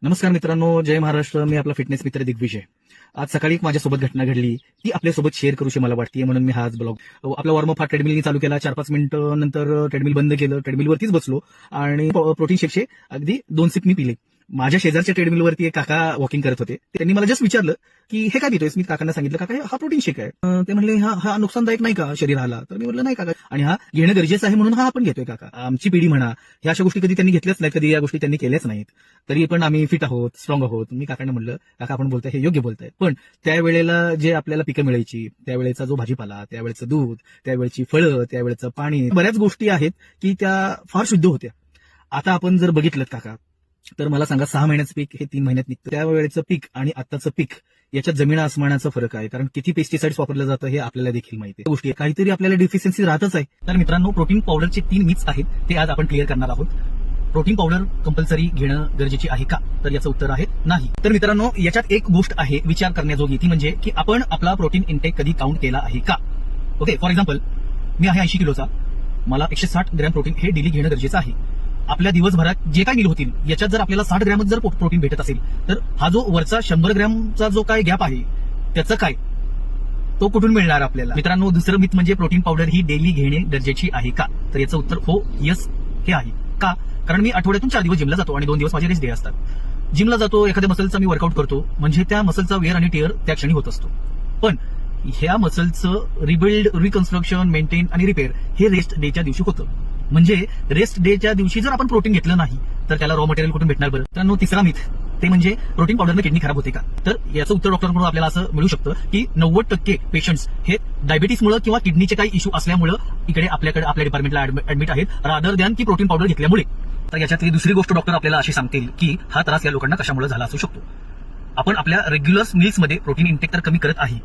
नमस्कार मित्रांनो, जय महाराष्ट्र. मी आपला फिटनेस मित्र दिग्विजय. आज सकाळी एक माझ्यासोबत घटना घडली, ती आपल्यासोबत शेअर करूशी मला वाटते, म्हणून मी हा आज ब्लॉग आपला वॉर्मअप हा ट्रेडमिलनी चालू केला. 4-5 मिनिटं नंतर ट्रेडमिल बंद केलं, ट्रेडमिलवरतीच बसलो आणि प्रोटीन शेकचे अगदी 2 सिप मी पिले. माझ्या शेजारच्या ट्रेडमिलवरती एक काका वॉकिंग करत होते. त्यांनी मला जस्ट विचारलं की हे काय पितोयस. मी काकांना सांगितलं, काका हा प्रोटीन शेक आहे. ते म्हणले हा नुकसानदायक नाही का शरीराला. तर मी म्हटलं नाही काका, आणि हा घेणं गरजेचं आहे म्हणून हा आपण घेतोय काका. आमची पिढी म्हणा, ह्या अशा गोष्टी कधी त्यांनी घेतल्याच नाहीत, कधी या गोष्टी त्यांनी केल्याच नाहीत, तरी पण आम्ही फिट आहोत, स्ट्रॉंग आहोत. मी काकांना म्हणलं, काका आपण बोलताय हे योग्य बोलताय, पण त्यावेळेला जे आपल्याला पिकं मिळायची, त्यावेळेचा जो भाजीपाला, त्यावेळेचं दूध, त्यावेळची फळं, त्यावेळेचं पाणी, बऱ्याच गोष्टी आहेत की त्या फार शुद्ध होत्या. आता आपण जर बघितलं काका, तर मला सांगा 6 महिन्याचं पीक हे 3 महिन्यात निघतं. त्यावेळेचं पीक आणि आताचं पीक याच्यात जमीन आसमानाचा फरक आहे. कारण किती पेस्टिसाइड्स वापरलं जातं हे आपल्याला देखील माहिती आहे. गोष्टी काहीतरी आपल्याला डिफिशियन्सी राहतच आहे. तर मित्रांनो, प्रोटीन पावडरचे 3 मिथ्स आहेत, ते आज आपण क्लिअर करणार आहोत. प्रोटीन पावडर कंपल्सरी घेणं गरजेची आहे का, तर याचं उत्तर आहे नाही. तर मित्रांनो, याच्यात एक गोष्ट आहे विचार करण्याजोगी, ती म्हणजे की आपण आपला प्रोटीन इंटेक कधी काउंट केला आहे का. ओके, फॉर एक्झाम्पल, मी आहे 80 किलोचा, मला 160 ग्रॅम प्रोटीन हे डेली घेणं गरजेचं आहे. आपल्या दिवसभरात जे काय मील होतील याच्यात जर आपल्याला 60 ग्रॅमच जर प्रोटीन भेटत असेल, तर हा जो वरचा 100 ग्रॅमचा जो काय गॅप आहे त्याचं काय, तो कुठून मिळणार आपल्याला. मित्रांनो, दुसरं मिथ म्हणजे प्रोटीन पावडर ही डेली घेणे गरजेची आहे का, तर याचं उत्तर हो, यस हे आहे. का, कारण मी आठवड्यातून 4 दिवस जिमला जातो आणि 2 दिवस माझे रेस्ट डे असतात. जिमला जातो, एखाद्या मसलचा मी वर्कआउट करतो, म्हणजे त्या मसलचा वेअर आणि टिअर त्या क्षणी होत असतो. पण ह्या मसलचं रिबिल्ड, रिकन्स्ट्रक्शन, मेंटेन आणि रिपेअर हे रेस्ट डेच्या दिवशी होतं. म्हणजे रेस्ट डेच्या दिवशी जर आपण प्रोटीन घेतलं नाही तर त्याला रॉ मटेरियल कुठून भेटणार बरं. मित्रांनो, तिसरा मिथ ते म्हणजे प्रोटीन पावडरने किडनी खराब होते का. तर याचं उत्तर डॉक्टरांकडून आपल्याला असं मिळू शकतं की 90% पेशंट्स हे डायबिटीसमुळे किंवा किडनीचे काही इश्यू असल्यामुळे इकडे आपल्या डिपार्टमेंटला ऍडमिट आहेत, रादर दॅन की प्रोटीन पावडर घेतल्यामुळे. तर याच्यातली दुसरी गोष्ट डॉक्टर आपल्याला अशी सांगतील की हा त्रास या लोकांना कशामुळे झाला असू शकतो. आपण आपल्या रेग्युलर मील्समध्ये प्रोटीन इंटेक तर कमी करत आहे,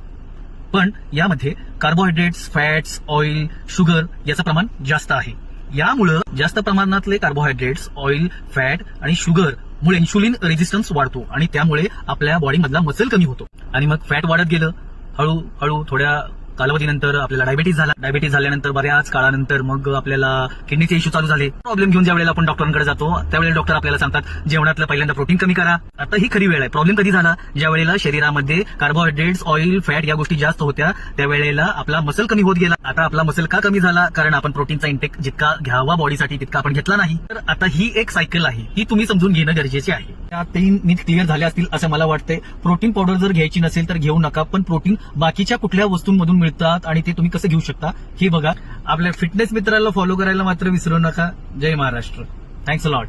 पण यामध्ये कार्बोहायड्रेट्स, फॅट्स, ऑइल, शुगर याचं प्रमाण जास्त आहे. यामुळं जास्त प्रमाणातले कार्बोहायड्रेट्स, ऑइल, फॅट आणि शुगर मुळे इन्शुलिन रेजिस्टन्स वाढतो आणि त्यामुळे आपल्या बॉडीमधला मसल कमी होतो आणि मग फॅट वाढत गेलं. हळूहळू थोड्या कालावधीनंतर आपल्याला डायबिटीज झाला. डायबिटीज झाल्यानंतर बऱ्याच काळानंतर मग आपल्याला किडनीचे इश्यू चालू झाले. प्रॉब्लेम घेऊन ज्या वेळेला आपण डॉक्टरांकडे जातो त्यावेळेला डॉक्टर आपल्याला सांगतात जेवणातलं पहिल्यांदा प्रोटीन कमी करा. आता ही खरी वेळ आहे. प्रॉब्लेम कधी झाला, ज्या वेळेला शरीरामध्ये कार्बोहायड्रेट्स, ऑइल, फॅट या गोष्टी जास्त होत्या, त्यावेळेला आपला मसल कमी होत गेला. आता आपला मसल का कमी झाला, कारण आपण प्रोटीनचा इंटेक जितका घ्यावा बॉडीसाठी तितका आपण घेतला नाही. तर आता ही एक सायकल आहे, ही तुम्ही समजून घेणं गरजेचे आहे. त्या 3 मिथ क्लिअर झाले असतील असं मला वाटतंय. प्रोटीन पावडर जर घ्यायची नसेल तर घेऊ नका, पण प्रोटीन बाकीच्या कुठल्या वस्तूंमधून मिळतात आणि ते तुम्ही कसं घेऊ शकता हे बघा. आपल्या फिटनेस मित्राला फॉलो करायला मात्र विसरू नका. जय महाराष्ट्र. Thanks a lot.